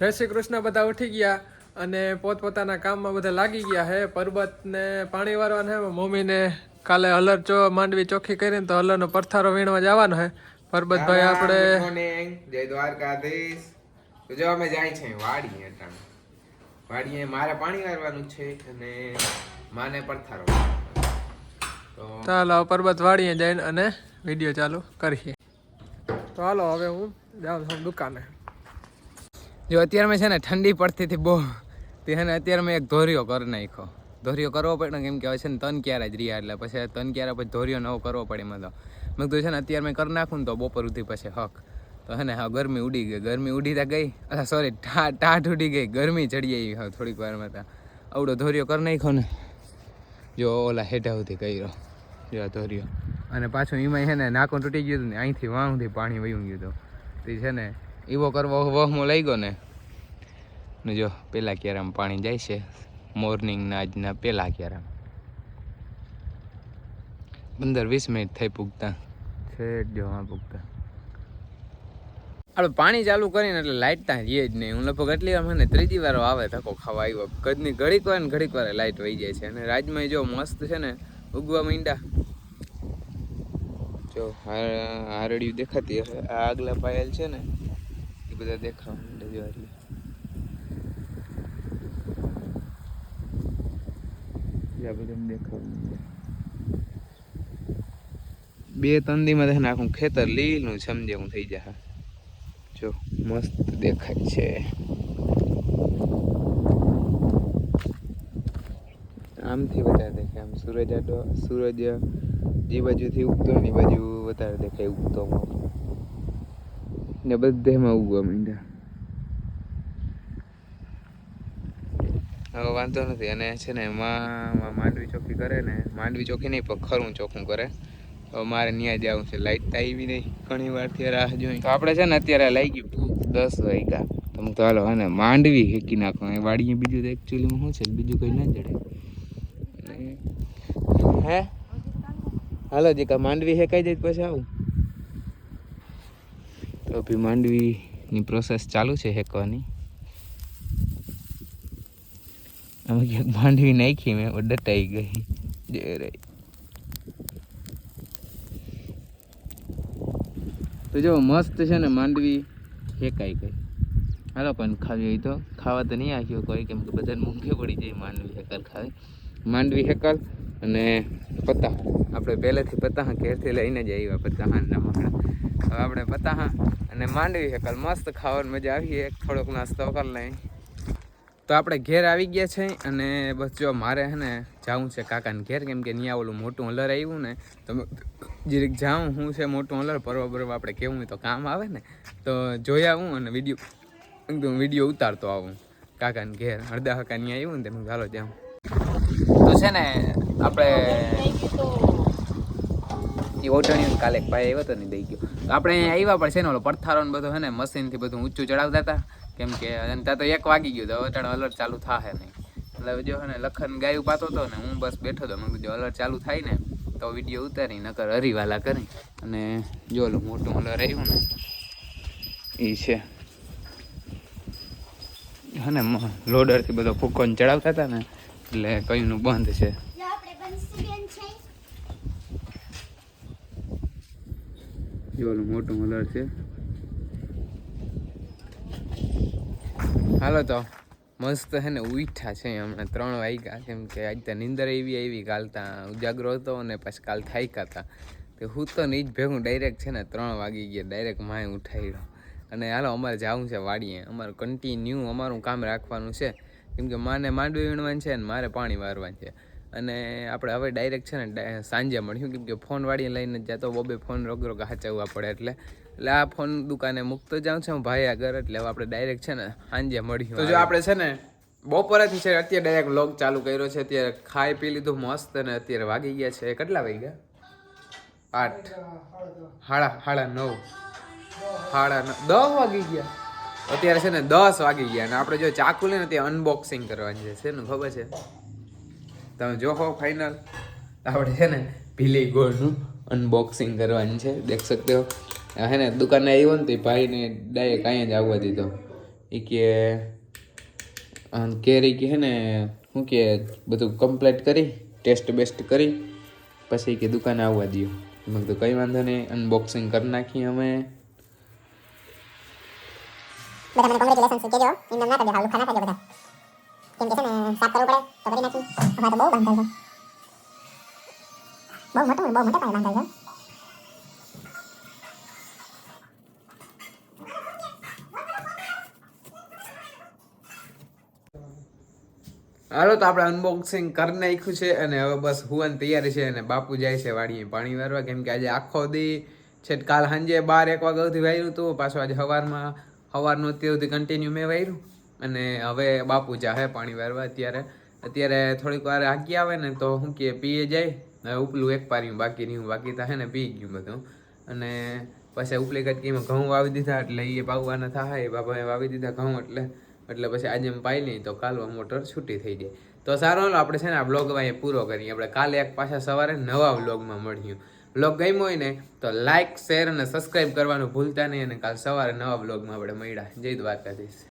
જય શ્રી કૃષ્ણ. બધા ઉઠી ગયા અને પોતપોતાના કામમાં બધા લાગી ગયા હે. પરબતને પાણી વારવાનું હે. મમ્મીને કાલે હલર માંડવી ચોખ્ખી કરીને તો હલરનો પરથારો વીણવા જવાનો હે. પરબતભાઈ આપણે ગુડ મોર્નિંગ, જય દ્વારકાધીશ. તો જો અમે જાય છે વાડીએ અટાણે. વાડીએ મારે પાણી વારવાનું છે અને માને પડથારો. તો ચાલો પરબત વાળીએ જઈને અને વિડીયો ચાલુ કરીએ. તો હાલો હવે હું જાઉં છું દુકાને. જો અત્યારે મેં છે ને ઠંડી પડતી હતી બહુ, તે છે ને અત્યારે મેં એક ધોરિયો કરી નાખ્યો. ધોરિયો કરવો પડે કેમ કે હવે છે ને તન ક્યારે જ રહ્યા, એટલે પછી તન ક્યારે પછી ધોરિયો નવો કરવો પડે. મેં કીધું છે ને અત્યારે મેં કરી નાખું ને તો બપોર સુધી પછી હક તો હે ને હા ગરમી ઉડી ગઈ. ગરમી ઉડી તા ગઈ, સોરી ટાઢ ઉડી ગઈ, ગરમી ચડી આવી હવે થોડીક વારમાં. ત્યાં આવડો ધોરિયો કરી નાખ્યો ને, જો ઓલા હેઠા સુધી કર્યો જો આ ધોરિયો. અને પાછું એમાં છે ને નાકું તૂટી ગયું હતું ને, અહીંથી વાં સુધી પાણી વયું ગયું હતું. તે છે ને એવો કરવો વહમો લઈ ગયો ને જો પેલા ક્યારામાં પાણી જાય છે મોર્નિંગના આજના પેલા ક્યારામાં. 15-20 મિનિટ થઈ પૂગતા છે જો હા પૂગતા. આપણે પાણી ચાલુ કરીને એટલે લાઇટ ત્યાં રહે જ નહીં. હું લગભગ એટલી વાર મને 3જી વાર આવે ધક્કો ખાવા આવ્યો. કદની ઘડીક વાર ને ઘડીક વાર લાઇટ વહી જાય છે. અને રાજમાં જો મસ્ત છે ને ઉગવા માંડ્યા. જો હારડિયું દેખાતી હશે. આ આગલા પાયલ છે ને એ બધા દેખાવા માંડે જો એટલે બે તંદીમાં દેખ આખું ખેતર લીલું સમજે હું થઈ જાય. જો મસ્ત દેખાય છે. આમથી વધારે દેખાય. આમ સૂરજ જે બાજુથી ઉગતો ને એ બાજુ વધારે દેખાય ઉગતો ને બધેમાં ઉગવા માંડ્યા. હવે વાંધો નથી. અને છે ને માંડવી ચોખ્ખી કરે ને, માંડવી ચોખ્ખી નહીં પણ ખરું ચોખ્ખું કરે. હવે મારે ત્યાં જવું છે. લાઇટ તો આવી નહીં, ઘણી વારથી રાહ જોઈ. તો આપણે છે ને અત્યારે લઈ ગયું 10 વાગ્યા. તમે તો હાલો હા ને માંડવી હેકી નાખો. વાડીએ બીજું તો એકચ્યુઅલીમાં શું છે, બીજું કંઈ ના જડે હે. હાલો જે કા માંડવી હેકાઈ જાય પછી આવું. તો ભી માંડવીની પ્રોસેસ ચાલુ છે હેકવાની. અમે ક્યાંક માંડવી નાખી મેં ડટાઈ ગઈ જે રે. તો જો મસ્ત છે ને માંડવી હેકાઈ ગઈ. હાલો પણ ખાવી હોય તો ખાવા તો નહીં આખ્યો કોઈ, કેમ કે બધાને મૂંઘે પડી જાય માંડવી હેકલ ખાવી. માંડવી હેકલ અને પતાહા આપણે પહેલેથી પતાહા ઘેરથી લઈને જ આવ્યા. પતાહાના મકડા હવે આપણે પતાહા અને માંડવી હેકલ મસ્ત ખાવાની મજા આવી. એક થોડોક નાસ્તો કરી લઈ. તો આપણે ઘેર આવી ગયા છે અને બસ જો મારે હે ને જવું છે કાકાને ઘેર, કેમ કે ત્યાં ઓલું મોટું હલર આવ્યું ને તો જીરીક જાઉં હું છે મોટું હલર પરવા આપણે કેવું હોય તો કામ આવે ને, તો જોઈ આવું અને વિડીયો ઉતારતો આવું કાકાને ઘેર. અડધા કાકા ત્યાં આવ્યું ને તેનું ચાલો જાઉં. તો છે ને આપણે એ ઓઢણ્યું કાલે એક ભાઈ આવ્યો હતો ને દઈ ગયો. તો આપણે અહીંયા આવ્યા પણ છે ને ઓલો પડથારો ને બધું છે ને મશીનથી બધું ઊંચું ચડાવતા હતા, કેમ કે ત્યાં તો 1 વાગી ગયું. તો હવે અટાણે અલર્ટ ચાલુ થાય નહીં. એટલે જો ને લખન ગાયું પાતો હતો ને હું બસ બેઠો હતો. મેં કીધું અલર્ટ ચાલુ થાય ને તો વિડીયો ઉતારી નકર હરીવાલા કરી. અને જો ઓલું મોટું અલર્ટ આવ્યું ને એ છે હે ને લોડરથી બધો ફૂકોને ચડાવતા હતા ને એટલે કઈનું બંધ છે. જો ઓલું મોટું અલર્ટ છે. હાલો તો મસ્ત હે ને ઉઠ્યા છે હમણાં 3 વાગ્યા, કેમ કે આજ તો નીંદર એવી કાલ ત્યાં ઉજાગરો હતો અને પછી કાલ થાક્યા હતા. તો હું તો નહીં જ ભેગું ડાયરેક્ટ છે ને 3 વાગી ગયા ડાયરેક્ટ માય ઉઠાડ્યો. અને હાલો અમારે જવું છે વાડીએ. અમારે કન્ટિન્યુ અમારું કામ રાખવાનું છે, કેમ કે માને માંડવી વીણવાની છે ને મારે પાણી વારવાનું છે. અને આપણે હવે ડાયરેક્ટ છે ને સાંજે મળ્યું, કેમ કે ફોન વાળીને લઈને જ જતો બબે ફોન રોગ હાચવવા પડે. એટલે આ ફોન દુકાને મૂકતો જાઉં છું ભાઈ આગળ. એટલે હવે આપણે ડાયરેક્ટ છે ને સાંજે મળ્યું. તો જો આપણે છે ને બપોરેથી છે અત્યારે ડાયરેક્ટ વ્લોગ ચાલુ કર્યો છે. અત્યારે ખાઈ પી લીધું મસ્ત અને અત્યારે વાગી ગયા છે કેટલા વાગ્યા? 8 સાડા 9 10 વાગી ગયા. અત્યારે છે ને 10 વાગી ગયા. અને આપણે જો ચાકુ લઈને ત્યાં અનબોક્સિંગ કરવાની છે. શેનું ખબર છે? તમે જોહો ફાઇનલ આપણે છે ને ભીલી ગોળનું અનબોક્સિંગ કરવાની છે. દેખ શકતે હો. હે ને દુકાને આવ્યો ને તો ભાઈને ડાયરેક્ટ અહીંયા જ આવવા દીધો. એ કે કેરી કે હે ને શું કે બધું કમ્પ્લીટ કરી ટેસ્ટ બેસ્ટ કરી પછી કે દુકાને આવવા દો. મેં કીધું કંઈ વાંધો નહીં, અનબોક્સિંગ કરી નાખીએ અમે. બધા મને કોંગ્રેચ્યુલેશન્સ કહેજો. એમ ના કરજો, હાવ ખાના ખાજો બધા. કેમ કે છે ને સાફ કરવું પડે તો કરી નાખી. હવે તો બહુ બાંધાય છે. બહુ મોટા પાયે બાંધાય છે. હાલો તો આપણે અનબોક્સિંગ કરી નાખ્યું છે અને હવે બસ હુવાની તૈયારી છે. અને બાપુ જાય છે વાડીએ પાણી વારવા, કેમ કે આજે આખો દી છે કાલ સાંજે 12-1 વાગ્યા સુધી વાર્યું હતું. પાછું આજે સવારનું અત્યાર સુધી કન્ટિન્યુ મેં વાર્યું. અને હવે બાપુ જાહે પાણી વારવા. અત્યારે થોડીક વાર આગી આવે ને તો શું કે પીએ જાય. હવે ઉપલું એક પાર્યું બાકી રહ્યું, બાકી તો હે ને પી ગયું બધું. અને પછી ઉપલી કટકીમાં ઘઉં વાવી દીધા એટલે એ પાવવાના થાય. બાપાએ વાવી દીધા ઘઉં એટલે પછી આજે એમ પાઈ લઈ તો કાલવા મોટર છૂટી થઈ જાય. તો સારું, હાલો આપણે છે ને આ બ્લોગ અહીંયા પૂરો કરીએ. આપણે કાલે એક પાછા સવારે નવા બ્લોગમાં મળીએ. બ્લોગ ગમ્યો હોય ને તો લાઇક, શેર અને સબસ્ક્રાઈબ કરવાનું ભૂલતા નહીં. અને કાલ સવારે નવા બ્લોગમાં આપણે મળ્યા. જય દ્વારકાધીશ.